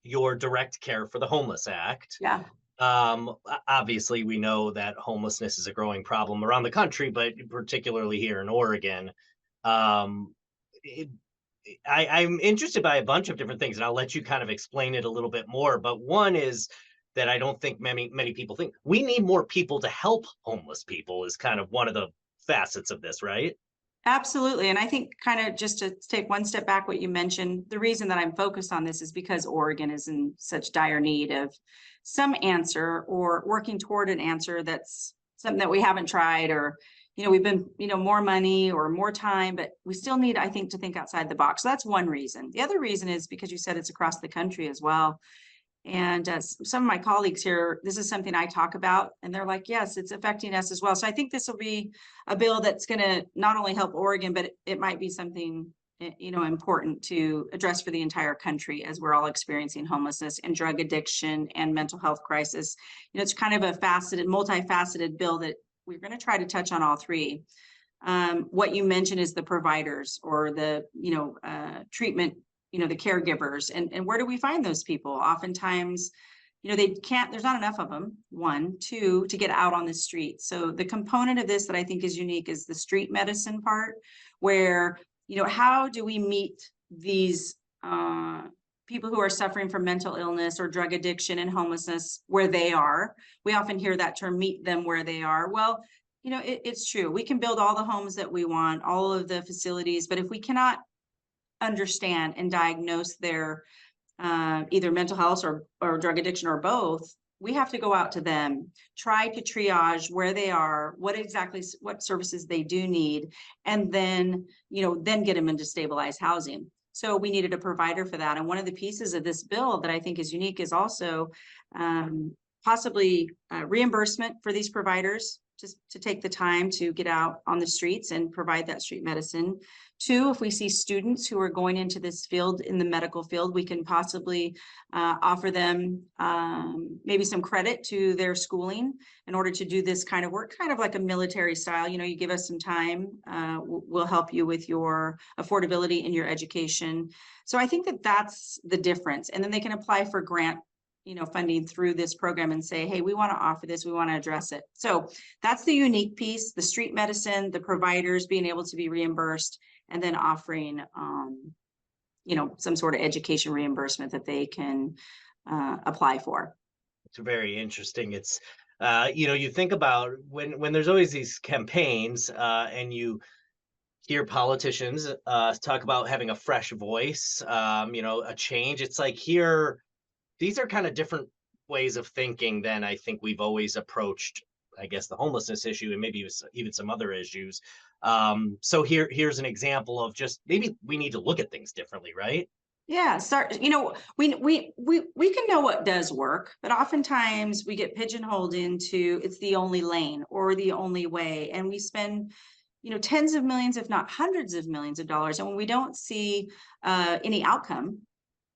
your Direct Care for the Homeless Act. Yeah. Obviously, we know that homelessness is a growing problem around the country, but particularly here in Oregon. Um, it, I'm interested by a bunch of different things, and I'll let you kind of explain it a little bit more. But one is that I don't think many people think we need more people to help homeless people is kind of one of the facets of this, right? Absolutely. And I think kind of just to take one step back, what you mentioned, the reason that I'm focused on this is because Oregon is in such dire need of some answer or working toward an answer that's something that we haven't tried or, we've been, more money or more time, but we still need, I think, to think outside the box. So that's one reason. The other reason is because you said it's across the country as well. And some of my colleagues here, this is something I talk about, and they're like, yes, it's affecting us as well. So I think this will be a bill that's going to not only help Oregon, but it might be something, important to address for the entire country as we're all experiencing homelessness and drug addiction and mental health crisis. It's kind of a multifaceted bill that we're going to try to touch on all three. What you mentioned is the providers or the, treatment, the caregivers, and where do we find those people? Oftentimes, there's not enough of them, one, two, to get out on the street. So the component of this that I think is unique is the street medicine part, where, how do we meet these people who are suffering from mental illness or drug addiction and homelessness where they are? We often hear that term, meet them where they are. Well, it's true. We can build all the homes that we want, all of the facilities, but if we cannot understand and diagnose their either mental health or drug addiction or both, we have to go out to them, try to triage where they are, what services they do need, and then get them into stabilized housing. So we needed a provider for that. And one of the pieces of this bill that I think is unique is also possibly reimbursement for these providers to take the time to get out on the streets and provide that street medicine. Two, if we see students who are going into this field, in the medical field, we can possibly offer them maybe some credit to their schooling in order to do this kind of work, kind of like a military style. You give us some time, we'll help you with your affordability in your education. So I think that that's the difference. And then they can apply for grant funding through this program and say, hey, we want to offer this, we want to address it. So that's the unique piece, the street medicine, the providers being able to be reimbursed, and then offering, some sort of education reimbursement that they can apply for. It's very interesting. It's, you think about when there's always these campaigns and you hear politicians talk about having a fresh voice, a change. It's like here, these are kind of different ways of thinking than I think we've always approached, I guess, the homelessness issue and maybe even some other issues. So here's an example of just maybe we need to look at things differently, right? Yeah, start, we can know what does work, but oftentimes we get pigeonholed into it's the only lane or the only way. And we spend, tens of millions, if not hundreds of millions of dollars. And when we don't see any outcome,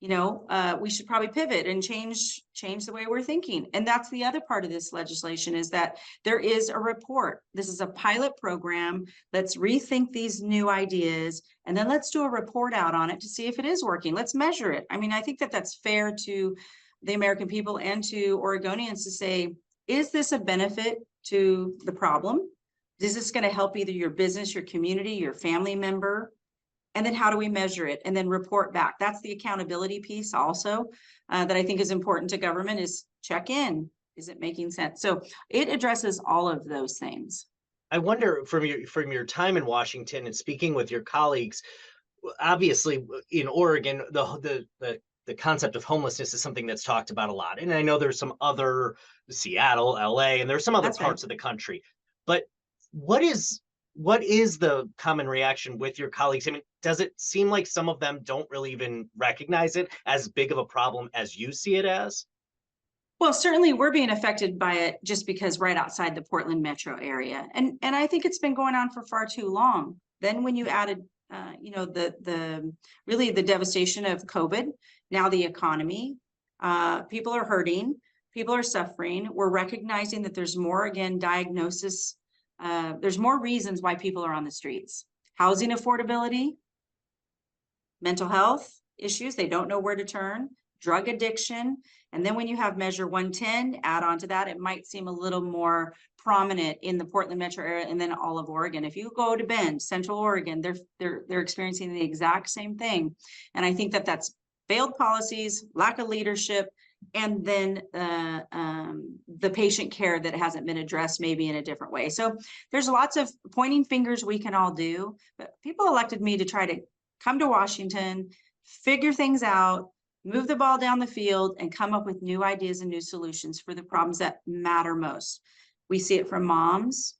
we should probably pivot and change the way we're thinking. And that's the other part of this legislation, is that there is a report. This is a pilot program. Let's rethink these new ideas, and then let's do a report out on it to see if it is working. Let's measure it. I mean, I think that that's fair to the American people and to Oregonians to say, is this a benefit to the problem? Is this going to help either your business, your community, your family member? And then how do we measure it and then report back? That's the accountability piece also that I think is important to government, is check in. Is it making sense? So it addresses all of those things. I wonder from your time in Washington and speaking with your colleagues, obviously in Oregon, the concept of homelessness is something that's talked about a lot. And I know there's some other Seattle, LA, and there's some other That's right. parts of the country. But what is the common reaction with your colleagues? I mean, does it seem like some of them don't really even recognize it as big of a problem as you see it as? Well, certainly we're being affected by it just because right outside the Portland metro area. And I think it's been going on for far too long. Then when you added, the really the devastation of COVID, now the economy, people are hurting, people are suffering. We're recognizing that there's more, again, diagnosis. There's more reasons why people are on the streets. Housing affordability, mental health issues, they don't know where to turn, drug addiction. And then when you have measure 110, add on to that, it might seem a little more prominent in the Portland metro area and then all of Oregon. If you go to Bend, Central Oregon, they're experiencing the exact same thing. And I think that that's failed policies, lack of leadership, and then the patient care that hasn't been addressed maybe in a different way. So there's lots of pointing fingers we can all do, but people elected me to try to come to Washington, figure things out, move the ball down the field, and come up with new ideas and new solutions for the problems that matter most. We see it from moms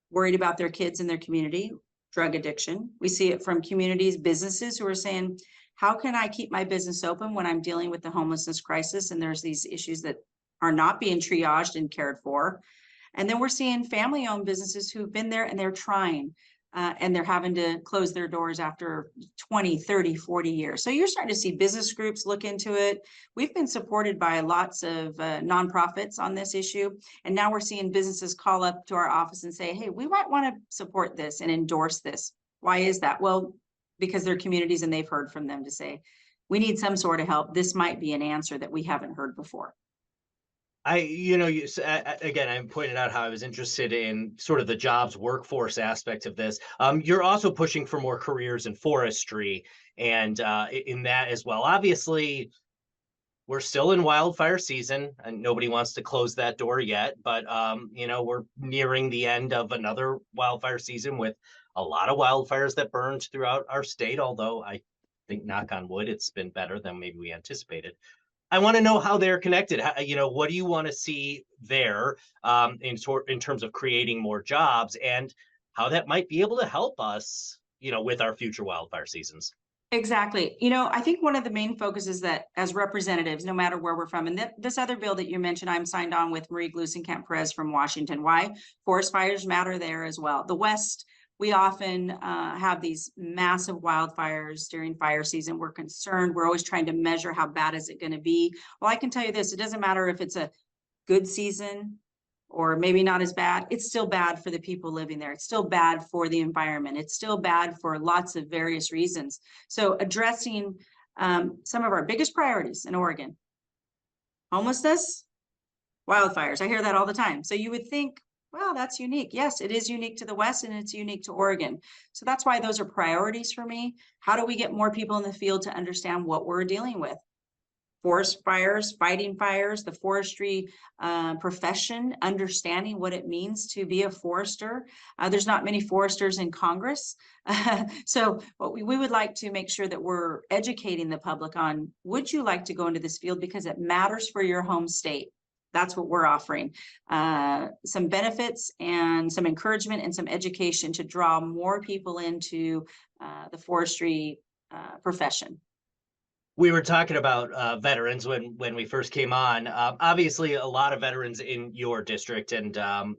worried about their kids in their community, drug addiction. We see it from communities, businesses who are saying, how can I keep my business open when I'm dealing with the homelessness crisis? And there's these issues that are not being triaged and cared for. And then we're seeing family-owned businesses who've been there and they're trying, and they're having to close their doors after 20, 30, 40 years. So you're starting to see business groups look into it. We've been supported by lots of nonprofits on this issue. And now we're seeing businesses call up to our office and say, hey, we might want to support this and endorse this. Why is that? Well, because they're communities and they've heard from them to say, we need some sort of help. This might be an answer that we haven't heard before. Again, I pointed out how I was interested in sort of the jobs workforce aspect of this. You're also pushing for more careers in forestry and in that as well. Obviously, we're still in wildfire season and nobody wants to close that door yet, but we're nearing the end of another wildfire season with a lot of wildfires that burned throughout our state, although I think, knock on wood, it's been better than maybe we anticipated. I want to know how they're connected. What do you want to see there in terms of creating more jobs and how that might be able to help us, with our future wildfire seasons? Exactly. I think one of the main focuses that as representatives, no matter where we're from, and this other bill that you mentioned, I'm signed on with Marie Gluesenkamp Perez from Washington. Why? Forest fires matter there as well. The West, we often have these massive wildfires during fire season. We're concerned. We're always trying to measure how bad is it going to be. Well, I can tell you this, it doesn't matter if it's a good season or maybe not as bad, it's still bad for the people living there. It's still bad for the environment. It's still bad for lots of various reasons. So addressing some of our biggest priorities in Oregon, homelessness, wildfires. I hear that all the time. So you would think, well, that's unique. Yes, it is unique to the West and it's unique to Oregon. So that's why those are priorities for me. How do we get more people in the field to understand what we're dealing with? Forest fires, fighting fires, the forestry profession, understanding what it means to be a forester. There's not many foresters in Congress. So we would like to make sure that we're educating the public on, would you like to go into this field because it matters for your home state? That's what we're offering. Some benefits and some encouragement and some education to draw more people into the forestry profession. We were talking about veterans when we first came on. Obviously, a lot of veterans in your district and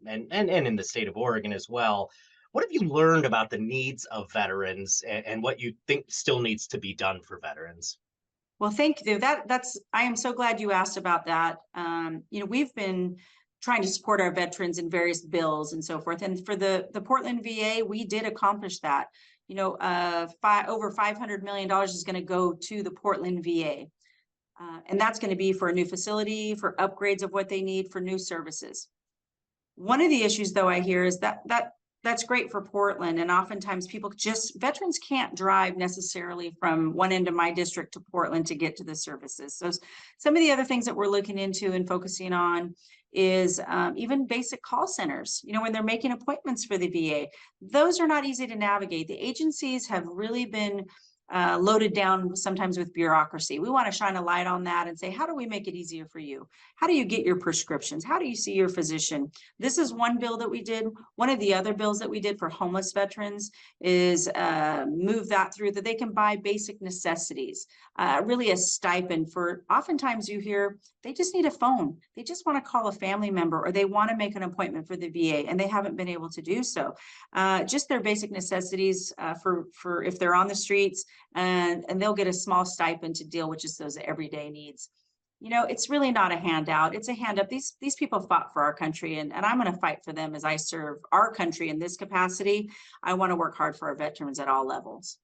in the state of Oregon as well. What have you learned about the needs of veterans and what you think still needs to be done for veterans? Well, thank you. I am so glad you asked about that. We've been trying to support our veterans in various bills and so forth. And for the Portland VA, we did accomplish that. Over $500 million is going to go to the Portland VA. And that's going to be for a new facility, for upgrades of what they need, for new services. One of the issues, though, I hear is that's great for Portland. And oftentimes veterans can't drive necessarily from one end of my district to Portland to get to the services. So some of the other things that we're looking into and focusing on is even basic call centers, when they're making appointments for the VA, those are not easy to navigate. The agencies have really been loaded down sometimes with bureaucracy. We want to shine a light on that and say, how do we make it easier for you? How do you get your prescriptions? How do you see your physician? This is one bill that we did. One of the other bills that we did for homeless veterans is move that through that they can buy basic necessities, really a stipend for, oftentimes you hear they just need a phone. They just want to call a family member or they want to make an appointment for the VA and they haven't been able to do so. Just their basic necessities for if they're on the streets, and they'll get a small stipend to deal with just those everyday needs. It's really not a handout. It's a hand up. These people fought for our country, and I'm going to fight for them as I serve our country in this capacity. I want to work hard for our veterans at all levels.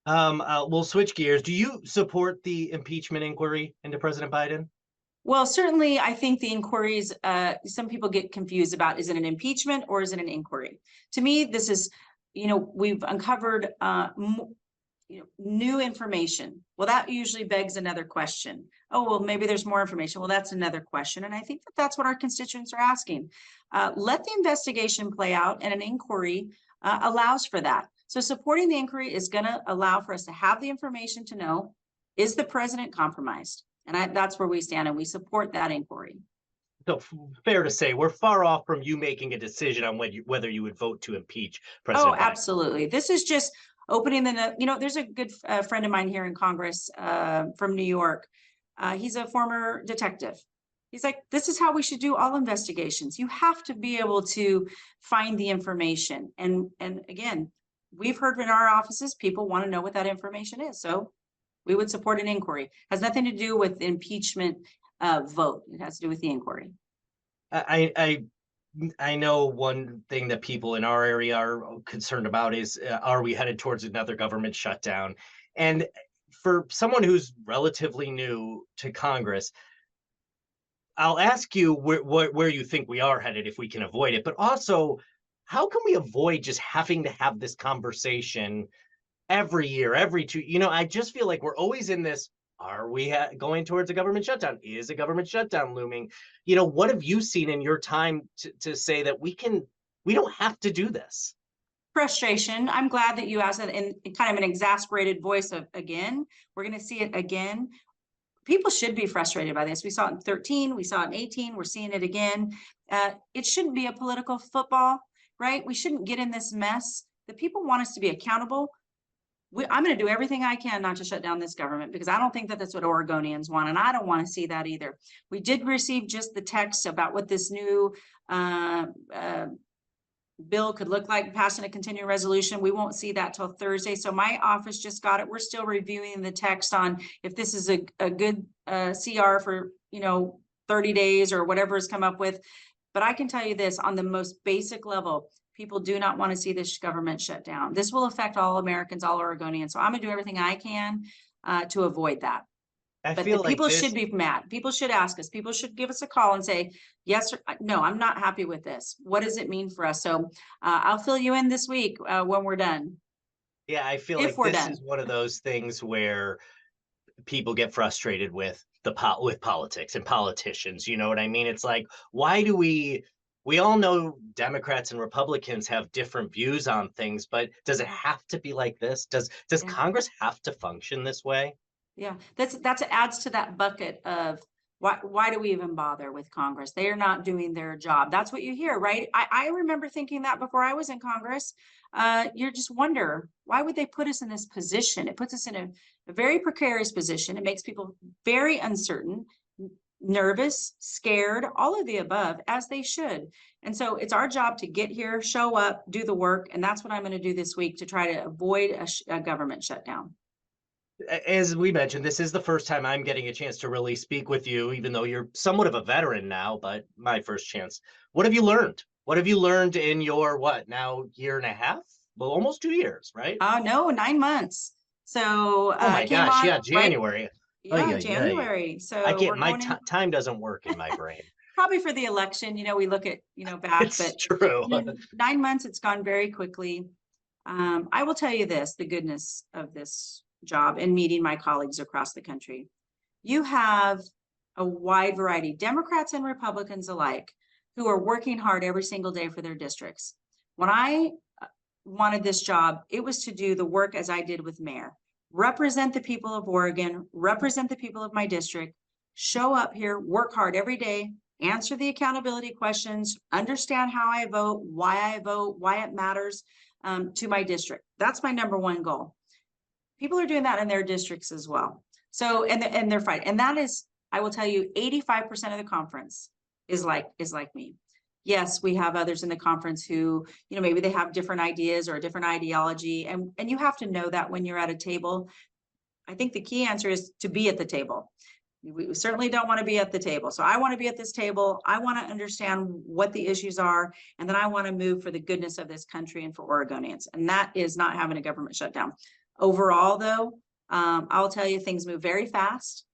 We'll switch gears. Do you support the impeachment inquiry into President Biden? Well, certainly, I think the inquiries, some people get confused about, is it an impeachment or is it an inquiry? To me, this is, we've uncovered, new information. Well, that usually begs another question. Oh, well, maybe there's more information. Well, that's another question. And I think that that's what our constituents are asking. Let the investigation play out, and an inquiry allows for that. So supporting the inquiry is going to allow for us to have the information to know, is the president compromised? And that's where we stand, and we support that inquiry. So fair to say we're far off from you making a decision on whether you would vote to impeach Oh, President Biden. absolutely. This is just opening there's a good friend of mine here in Congress from New York. He's a former detective. He's like, this is how we should do all investigations. You have to be able to find the information. And again, we've heard in our offices, people want to know what that information is. So we would support an inquiry. It has nothing to do with the impeachment vote. It has to do with the inquiry. I know one thing that people in our area are concerned about is, are we headed towards another government shutdown? And for someone who's relatively new to Congress, I'll ask you where you think we are headed if we can avoid it, but also how can we avoid just having to have this conversation every year, every two, I just feel like we're always in this, are we going towards a government shutdown? Is a government shutdown looming? What have you seen in your time to say that we don't have to do this? Frustration. I'm glad that you asked it in kind of an exasperated voice of, again, we're going to see it again. People should be frustrated by this. We saw it in 13, we saw it in 18, we're seeing it again. It shouldn't be a political football, right? We shouldn't get in this mess. The people want us to be accountable. I'm going to do everything I can not to shut down this government, because I don't think that that's what Oregonians want, and I don't want to see that either. We did receive just the text about what this new bill could look like, passing a continuing resolution. We won't see that till Thursday. So my office just got it. We're still reviewing the text on if this is a good CR for 30 days or whatever has come up with. But I can tell you this, on the most basic level, people do not want to see this government shut down. This will affect all Americans, all Oregonians. So I'm going to do everything I can to avoid that. But the people should be mad. People should ask us. People should give us a call and say, yes or no, I'm not happy with this. What does it mean for us? So I'll fill you in this week when we're done. Yeah, I feel like this is one of those things where people get frustrated with with politics and politicians. You know what I mean? It's like, why do we all know Democrats and Republicans have different views on things, but does it have to be like this? Does Congress have to function this way? Yeah, that's adds to that bucket of why do we even bother with Congress? They are not doing their job. That's what you hear, right? I remember thinking that before I was in Congress. You just wonder, why would they put us in this position? It puts us in a very precarious position. It makes people very uncertain, nervous, scared, all of the above, as they should. And so it's our job to get here, show up, do the work. And that's what I'm going to do this week to try to avoid a government shutdown. As we mentioned, this is the first time I'm getting a chance to really speak with you, even though you're somewhat of a veteran now, but my first chance. What have you learned? What have you learned in your, now, year and a half? Well, almost 2 years, right? No, 9 months. So oh my gosh, yeah, January. Right, yeah, January. So I can't, time doesn't work in my brain. Probably for the election, we look at, back, it's but true. 9 months, it's gone very quickly. I will tell you this, the goodness of this job and meeting my colleagues across the country. You have a wide variety, Democrats and Republicans alike, who are working hard every single day for their districts. When I wanted this job, it was to do the work as I did with mayor, represent the people of Oregon, represent the people of my district, show up here, work hard every day, answer the accountability questions, understand how I vote, why it matters to my district. That's my number one goal. People are doing that in their districts as well. So, and they're fine. And that is, I will tell you, 85% of the conference is like me. Yes, we have others in the conference who, maybe they have different ideas or a different ideology. And you have to know that when you're at a table. I think the key answer is to be at the table. We certainly don't want to be at the table. So I want to be at this table. I want to understand what the issues are. And then I want to move for the goodness of this country and for Oregonians. And that is not having a government shutdown. Overall, though, I'll tell you, things move very fast.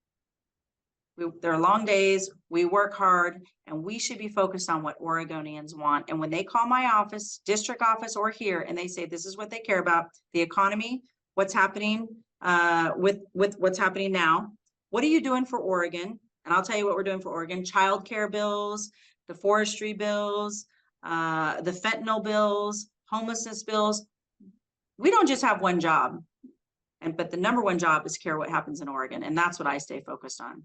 There are long days, we work hard, and we should be focused on what Oregonians want. And when they call my office, district office or here, and they say this is what they care about, the economy, what's happening with what's happening now, what are you doing for Oregon? And I'll tell you what we're doing for Oregon: childcare bills, the forestry bills, the fentanyl bills, homelessness bills. We don't just have one job, but the number one job is care what happens in Oregon, and that's what I stay focused on.